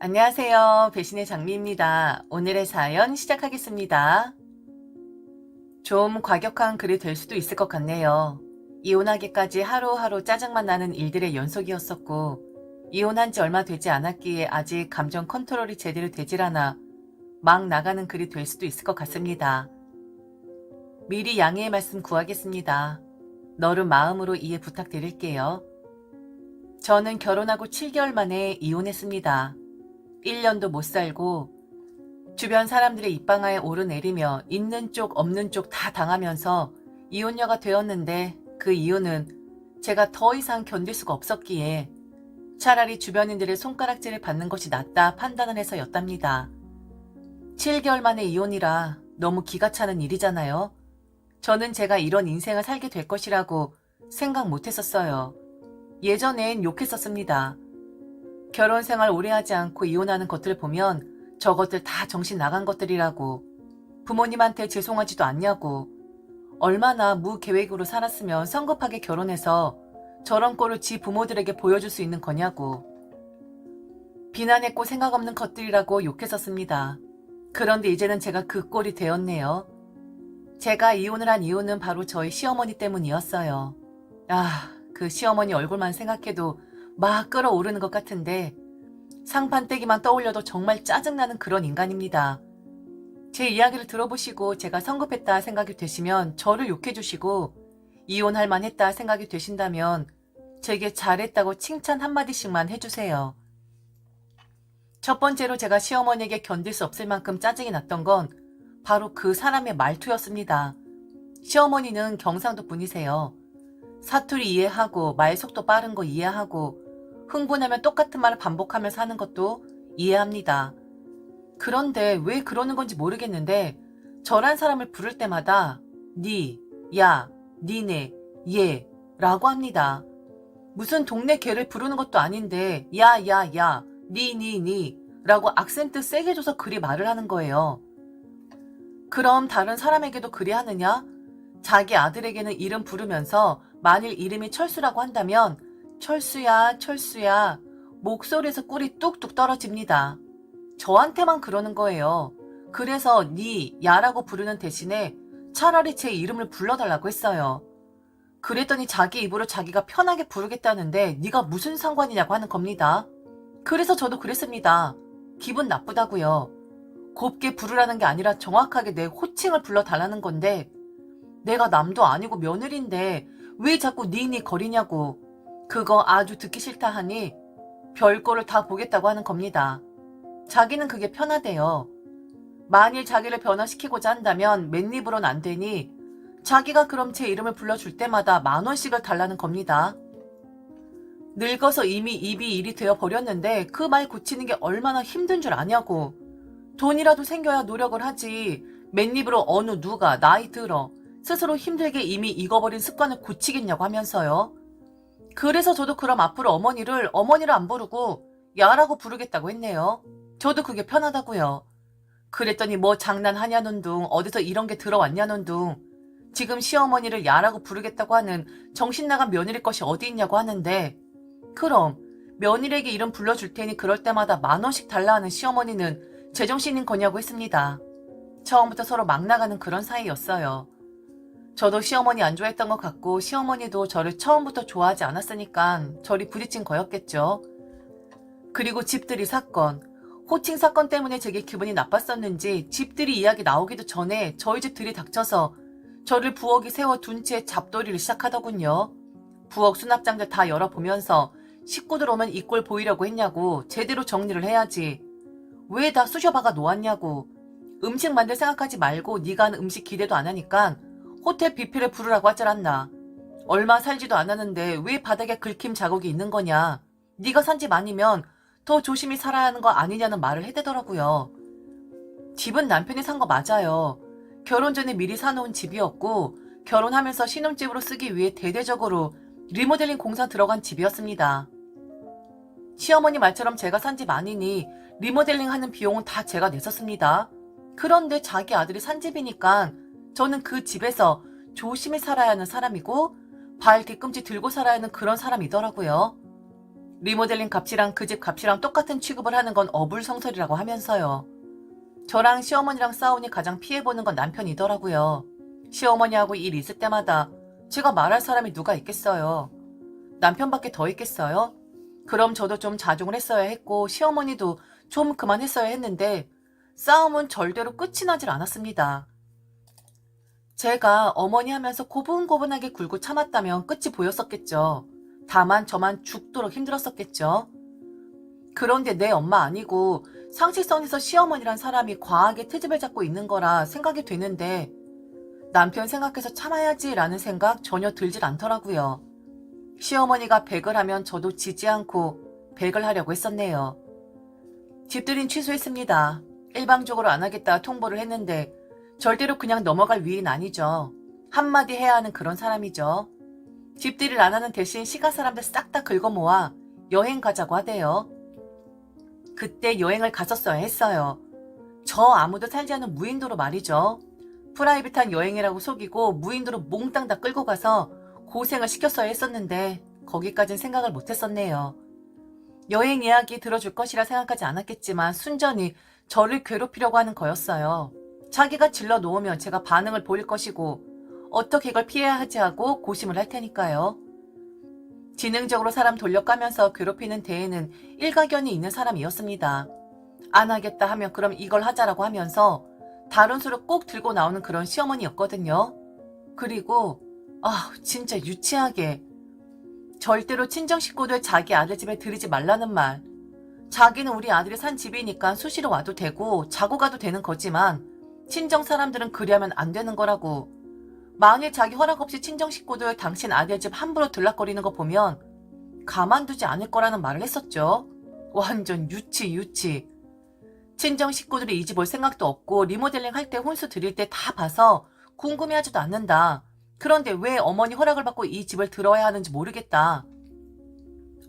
안녕하세요. 배신의 장미입니다. 오늘의 사연 시작하겠습니다. 좀 과격한 글이 될 수도 있을 것 같네요. 이혼하기까지 하루하루 짜증만 나는 일들의 연속이었었고, 이혼한 지 얼마 되지 않았기에 아직 감정 컨트롤이 제대로 되질 않아 막 나가는 글이 될 수도 있을 것 같습니다. 미리 양해의 말씀 구하겠습니다. 너른 마음으로 이해 부탁드릴게요. 저는 결혼하고 7개월 만에 이혼했습니다. 1년도 못 살고 주변 사람들의 입방아에 오르내리며 있는 쪽 없는 쪽 다 당하면서 이혼녀가 되었는데 그 이유는 제가 더 이상 견딜 수가 없었기에 차라리 주변인들의 손가락질을 받는 것이 낫다 판단을 해서였답니다. 7개월 만에 이혼이라 너무 기가 차는 일이잖아요. 저는 제가 이런 인생을 살게 될 것이라고 생각 못했었어요. 예전엔 욕했었습니다. 결혼 생활 오래 하지 않고 이혼하는 것들 보면 저것들 다 정신 나간 것들이라고, 부모님한테 죄송하지도 않냐고, 얼마나 무계획으로 살았으면 성급하게 결혼해서 저런 꼴을 지 부모들에게 보여줄 수 있는 거냐고, 비난했고 생각 없는 것들이라고 욕했었습니다. 그런데 이제는 제가 그 꼴이 되었네요. 제가 이혼을 한 이유는 바로 저희 시어머니 때문이었어요. 그 시어머니 얼굴만 생각해도 막 끓어오르는 것 같은데 상판떼기만 떠올려도 정말 짜증나는 그런 인간입니다. 제 이야기를 들어보시고 제가 성급했다 생각이 되시면 저를 욕해주시고, 이혼할 만했다 생각이 되신다면 제게 잘했다고 칭찬 한마디씩만 해주세요. 첫 번째로 제가 시어머니에게 견딜 수 없을 만큼 짜증이 났던 건 바로 그 사람의 말투였습니다. 시어머니는 경상도 분이세요. 사투리 이해하고 말 속도 빠른 거 이해하고 흥분하면 똑같은 말을 반복하면서 하는 것도 이해합니다. 그런데 왜 그러는 건지 모르겠는데 저란 사람을 부를 때마다 니, 야, 니네, 얘 라고 합니다. 무슨 동네 개를 부르는 것도 아닌데 야, 야, 야, 니 라고 악센트 세게 줘서 그리 말을 하는 거예요. 그럼 다른 사람에게도 그리 하느냐? 자기 아들에게는 이름 부르면서 만일 이름이 철수라고 한다면 철수야, 철수야 목소리에서 꿀이 뚝뚝 떨어집니다. 저한테만 그러는 거예요. 그래서 니, 야라고 부르는 대신에 차라리 제 이름을 불러달라고 했어요. 그랬더니 자기 입으로 자기가 편하게 부르겠다는데 네가 무슨 상관이냐고 하는 겁니다. 그래서 저도 그랬습니다. 기분 나쁘다고요. 곱게 부르라는 게 아니라 정확하게 내 호칭을 불러달라는 건데 내가 남도 아니고 며느리인데 왜 자꾸 니니 거리냐고, 그거 아주 듣기 싫다 하니 별거를 다 보겠다고 하는 겁니다. 자기는 그게 편하대요. 만일 자기를 변화시키고자 한다면 맨입으로는 안 되니 자기가 그럼 제 이름을 불러줄 때마다 10,000원씩을 달라는 겁니다. 늙어서 이미 입이 일이 되어 버렸는데 그 말 고치는 게 얼마나 힘든 줄 아냐고. 돈이라도 생겨야 노력을 하지 맨입으로 어느 누가 나이 들어 스스로 힘들게 이미 익어버린 습관을 고치겠냐고 하면서요. 그래서 저도 그럼 앞으로 어머니를 안 부르고 야라고 부르겠다고 했네요. 저도 그게 편하다고요. 그랬더니 뭐 장난하냐는 둥, 어디서 이런 게 들어왔냐는 둥, 지금 시어머니를 야라고 부르겠다고 하는 정신나간 며느리 것이 어디 있냐고 하는데, 그럼 며느리에게 이름 불러줄 테니 그럴 때마다 10,000원씩 달라 하는 시어머니는 제정신인 거냐고 했습니다. 처음부터 서로 막 나가는 그런 사이였어요. 저도 시어머니 안 좋아했던 것 같고 시어머니도 저를 처음부터 좋아하지 않았으니까 저리 부딪힌 거였겠죠. 그리고 집들이 사건, 호칭 사건 때문에 제게 기분이 나빴었는지 집들이 이야기 나오기도 전에 저희 집 들이닥쳐서 저를 부엌에 세워둔 채 잡돌이를 시작하더군요. 부엌 수납장들 다 열어보면서 식구들 오면 이 꼴 보이려고 했냐고, 제대로 정리를 해야지. 왜 다 쑤셔박아 놓았냐고. 음식 만들 생각하지 말고 네가 하는 음식 기대도 안 하니까 호텔 뷔페를 부르라고 하질 않나. 얼마 살지도 않았는데 왜 바닥에 긁힘 자국이 있는 거냐. 네가 산 집 아니면 더 조심히 살아야 하는 거 아니냐는 말을 해대더라고요. 집은 남편이 산 거 맞아요. 결혼 전에 미리 사놓은 집이었고 결혼하면서 신혼집으로 쓰기 위해 대대적으로 리모델링 공사 들어간 집이었습니다. 시어머니 말처럼 제가 산 집 아니니 리모델링 하는 비용은 다 제가 냈었습니다. 그런데 자기 아들이 산 집이니까 저는 그 집에서 조심히 살아야 하는 사람이고 발 뒤꿈치 들고 살아야 하는 그런 사람이더라고요. 리모델링 값이랑 그 집 값이랑 똑같은 취급을 하는 건 어불성설이라고 하면서요. 저랑 시어머니랑 싸우니 가장 피해보는 건 남편이더라고요. 시어머니하고 일 있을 때마다 제가 말할 사람이 누가 있겠어요. 남편밖에 더 있겠어요? 그럼 저도 좀 자중을 했어야 했고 시어머니도 좀 그만했어야 했는데 싸움은 절대로 끝이 나질 않았습니다. 제가 어머니 하면서 고분고분하게 굴고 참았다면 끝이 보였었겠죠. 다만 저만 죽도록 힘들었었겠죠. 그런데 내 엄마 아니고 상식선에서 시어머니란 사람이 과하게 트집을 잡고 있는 거라 생각이 되는데 남편 생각해서 참아야지 라는 생각 전혀 들질 않더라고요. 시어머니가 100을 하면 저도 지지 않고 100을 하려고 했었네요. 집들이는 취소했습니다. 일방적으로 안 하겠다 통보를 했는데 절대로 그냥 넘어갈 위인 아니죠. 한마디 해야 하는 그런 사람이죠. 집들이를 안 하는 대신 시가 사람들 싹 다 긁어 모아 여행 가자고 하대요. 그때 여행을 갔었어야 했어요. 저 아무도 살지 않은 무인도로 말이죠. 프라이빗한 여행이라고 속이고 무인도로 몽땅 다 끌고 가서 고생을 시켰어야 했었는데 거기까진 생각을 못했었네요. 여행 이야기 들어줄 것이라 생각하지 않았겠지만 순전히 저를 괴롭히려고 하는 거였어요. 자기가 질러 놓으면 제가 반응을 보일 것이고 어떻게 이걸 피해야 하지 하고 고심을 할 테니까요. 지능적으로 사람 돌려까면서 괴롭히는 데에는 일가견이 있는 사람이었습니다. 안 하겠다 하면 그럼 이걸 하자라고 하면서 다른 수를 꼭 들고 나오는 그런 시어머니였거든요. 그리고 진짜 유치하게 절대로 친정 식구들 자기 아들 집에 들이지 말라는 말. 자기는 우리 아들이 산 집이니까 수시로 와도 되고 자고 가도 되는 거지만 친정 사람들은 그리하면 안 되는 거라고. 만일 자기 허락 없이 친정 식구들 당신 아들 집 함부로 들락거리는 거 보면 가만두지 않을 거라는 말을 했었죠. 완전 유치. 친정 식구들이 이 집 올 생각도 없고 리모델링 할 때 혼수 드릴 때 다 봐서 궁금해하지도 않는다. 그런데 왜 어머니 허락을 받고 이 집을 들어야 하는지 모르겠다.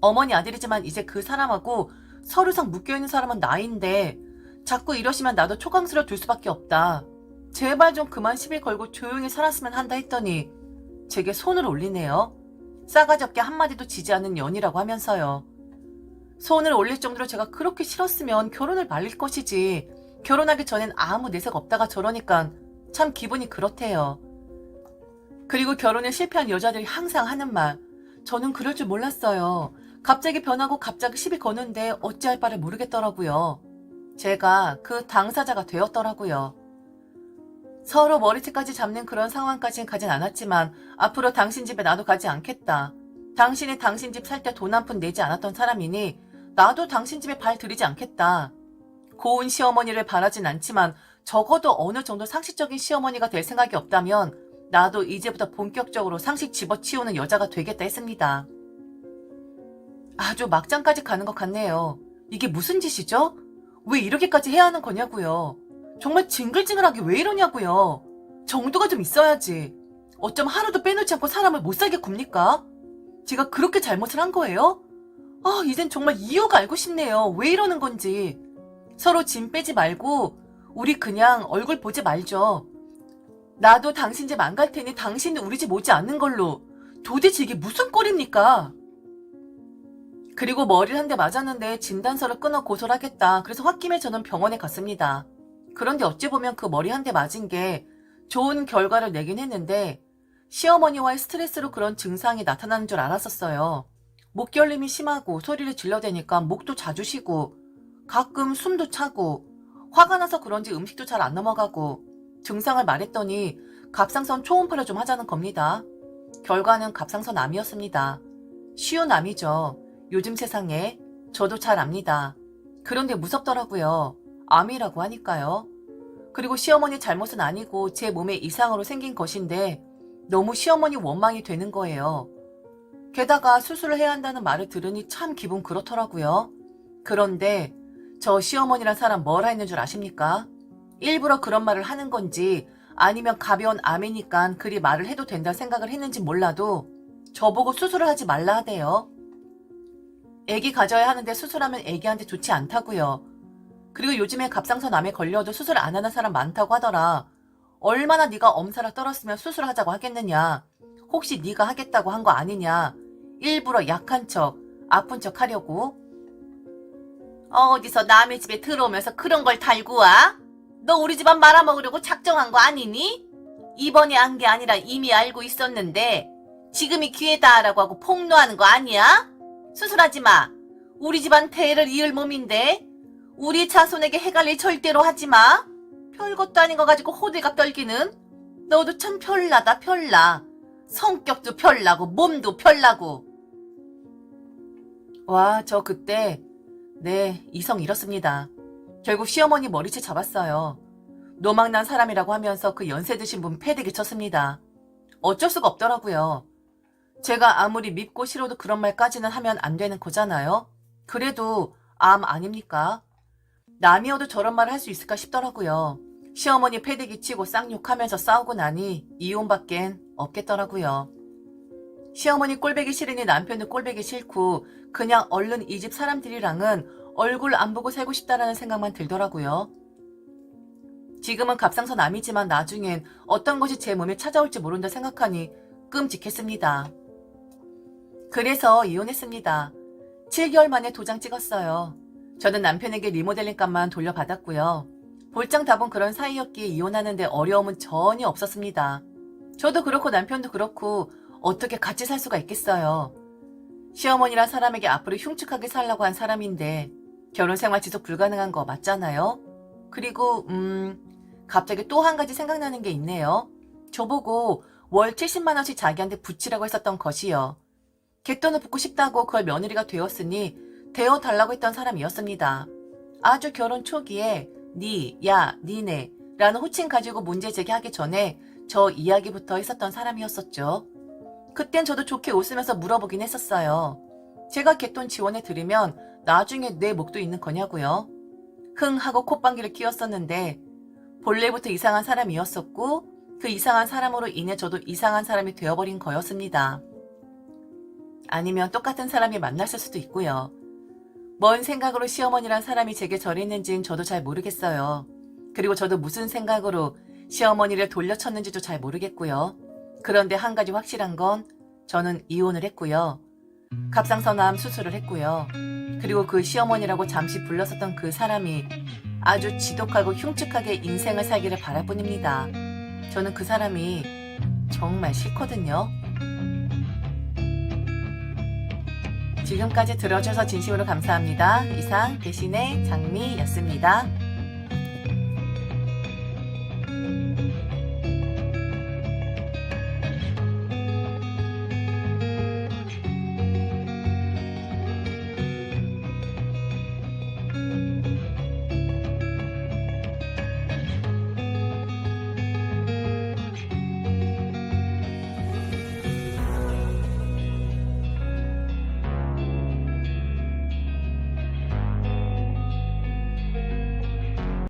어머니 아들이지만 이제 그 사람하고 서류상 묶여있는 사람은 나인데 자꾸 이러시면 나도 초강스러 둘 수밖에 없다. 제발 좀 그만 시비 걸고 조용히 살았으면 한다 했더니 제게 손을 올리네요. 싸가지 없게 한마디도 지지 않는 년이라고 하면서요. 손을 올릴 정도로 제가 그렇게 싫었으면 결혼을 말릴 것이지. 결혼하기 전엔 아무 내색 없다가 저러니까 참 기분이 그렇대요. 그리고 결혼에 실패한 여자들이 항상 하는 말. 저는 그럴 줄 몰랐어요. 갑자기 변하고 갑자기 시비 거는데 어찌할 바를 모르겠더라고요. 제가 그 당사자가 되었더라고요. 서로 머리채까지 잡는 그런 상황까지는 가진 않았지만 앞으로 당신 집에 나도 가지 않겠다. 당신이 당신 집 살 때 돈 한 푼 내지 않았던 사람이니 나도 당신 집에 발 들이지 않겠다. 고운 시어머니를 바라진 않지만 적어도 어느 정도 상식적인 시어머니가 될 생각이 없다면 나도 이제부터 본격적으로 상식 집어치우는 여자가 되겠다 했습니다. 아주 막장까지 가는 것 같네요. 이게 무슨 짓이죠? 왜 이렇게까지 해야 하는 거냐고요. 정말 징글징글하게 왜 이러냐고요. 정도가 좀 있어야지. 어쩜 하루도 빼놓지 않고 사람을 못살게 굽니까? 제가 그렇게 잘못을 한 거예요? 이젠 정말 이유가 알고 싶네요. 왜 이러는 건지. 서로 짐 빼지 말고 우리 그냥 얼굴 보지 말죠. 나도 당신 집 안 갈 테니 당신은 우리 집 오지 않는 걸로. 도대체 이게 무슨 꼴입니까? 그리고 머리를 한 대 맞았는데 진단서를 끊어 고소를 하겠다. 그래서 홧김에 저는 병원에 갔습니다. 그런데 어찌 보면 그 머리 한 대 맞은 게 좋은 결과를 내긴 했는데 시어머니와의 스트레스로 그런 증상이 나타나는 줄 알았었어요. 목결림이 심하고 소리를 질러대니까 목도 자주 쉬고 가끔 숨도 차고 화가 나서 그런지 음식도 잘 안 넘어가고 증상을 말했더니 갑상선 초음파를 좀 하자는 겁니다. 결과는 갑상선 암이었습니다. 쉬운 암이죠. 요즘 세상에 저도 잘 압니다. 그런데 무섭더라고요. 암이라고 하니까요. 그리고 시어머니 잘못은 아니고 제 몸에 이상으로 생긴 것인데 너무 시어머니 원망이 되는 거예요. 게다가 수술을 해야 한다는 말을 들으니 참 기분 그렇더라고요. 그런데 저 시어머니란 사람 뭘 했는 줄 아십니까? 일부러 그런 말을 하는 건지 아니면 가벼운 암이니까 그리 말을 해도 된다 생각을 했는지 몰라도 저보고 수술을 하지 말라 하대요. 애기 가져야 하는데 수술하면 애기한테 좋지 않다고요. 그리고 요즘에 갑상선 암에 걸려도 수술 안 하는 사람 많다고 하더라. 얼마나 네가 엄살을 떨었으면 수술하자고 하겠느냐. 혹시 네가 하겠다고 한 거 아니냐. 일부러 약한 척 아픈 척 하려고. 어디서 남의 집에 들어오면서 그런 걸 달고 와? 너 우리 집안 말아먹으려고 작정한 거 아니니? 이번에 한 게 아니라 이미 알고 있었는데 지금이 기회다라고 하고 폭로하는 거 아니야? 수술하지 마. 우리 집안 태를 이을 몸인데 우리 자손에게 해갈 일 절대로 하지 마. 별것도 아닌 거 가지고 호들갑 떨기는. 너도 참 별나다 별나. 성격도 별나고 몸도 별나고. 와, 저 그때 이성 잃었습니다. 결국 시어머니 머리채 잡았어요. 노망난 사람이라고 하면서 그 연세 드신 분 패대기 쳤습니다. 어쩔 수가 없더라고요. 제가 아무리 밉고 싫어도 그런 말까지는 하면 안 되는 거잖아요. 그래도 암 아닙니까? 남이어도 저런 말을 할 수 있을까 싶더라고요. 시어머니 패대기 치고 쌍욕하면서 싸우고 나니 이혼밖엔 없겠더라고요. 시어머니 꼴보기 싫으니 남편도 꼴보기 싫고 그냥 얼른 이 집 사람들이랑은 얼굴 안 보고 살고 싶다라는 생각만 들더라고요. 지금은 갑상선 암이지만 나중엔 어떤 것이 제 몸에 찾아올지 모른다 생각하니 끔찍했습니다. 그래서 이혼했습니다. 7개월 만에 도장 찍었어요. 저는 남편에게 리모델링 값만 돌려받았고요. 볼장다본 그런 사이였기에 이혼하는데 어려움은 전혀 없었습니다. 저도 그렇고 남편도 그렇고 어떻게 같이 살 수가 있겠어요. 시어머니란 사람에게 앞으로 흉측하게 살라고 한 사람인데 결혼생활 지속 불가능한 거 맞잖아요. 그리고 갑자기 또 한 가지 생각나는 게 있네요. 저보고 월 70만 원씩 자기한테 붙이라고 했었던 것이요. 갯돈을 붓고 싶다고 그걸 며느리가 되었으니 되어달라고 했던 사람이었습니다. 아주 결혼 초기에 니, 야, 니네 라는 호칭 가지고 문제 제기하기 전에 저 이야기부터 했었던 사람이었었죠. 그땐 저도 좋게 웃으면서 물어보긴 했었어요. 제가 갯돈 지원해 드리면 나중에 내 목도 있는 거냐고요. 흥 하고 콧방귀를 뀌었었는데 본래부터 이상한 사람이었었고 그 이상한 사람으로 인해 저도 이상한 사람이 되어버린 거였습니다. 아니면 똑같은 사람이 만났을 수도 있고요. 뭔 생각으로 시어머니란 사람이 제게 절했는지는 저도 잘 모르겠어요. 그리고 저도 무슨 생각으로 시어머니를 돌려쳤는지도 잘 모르겠고요. 그런데 한 가지 확실한 건 저는 이혼을 했고요. 갑상선암 수술을 했고요. 그리고 그 시어머니라고 잠시 불렀었던 그 사람이 아주 지독하고 흉측하게 인생을 살기를 바랄 뿐입니다. 저는 그 사람이 정말 싫거든요. 지금까지 들어주셔서 진심으로 감사합니다. 이상 대신의 장미였습니다.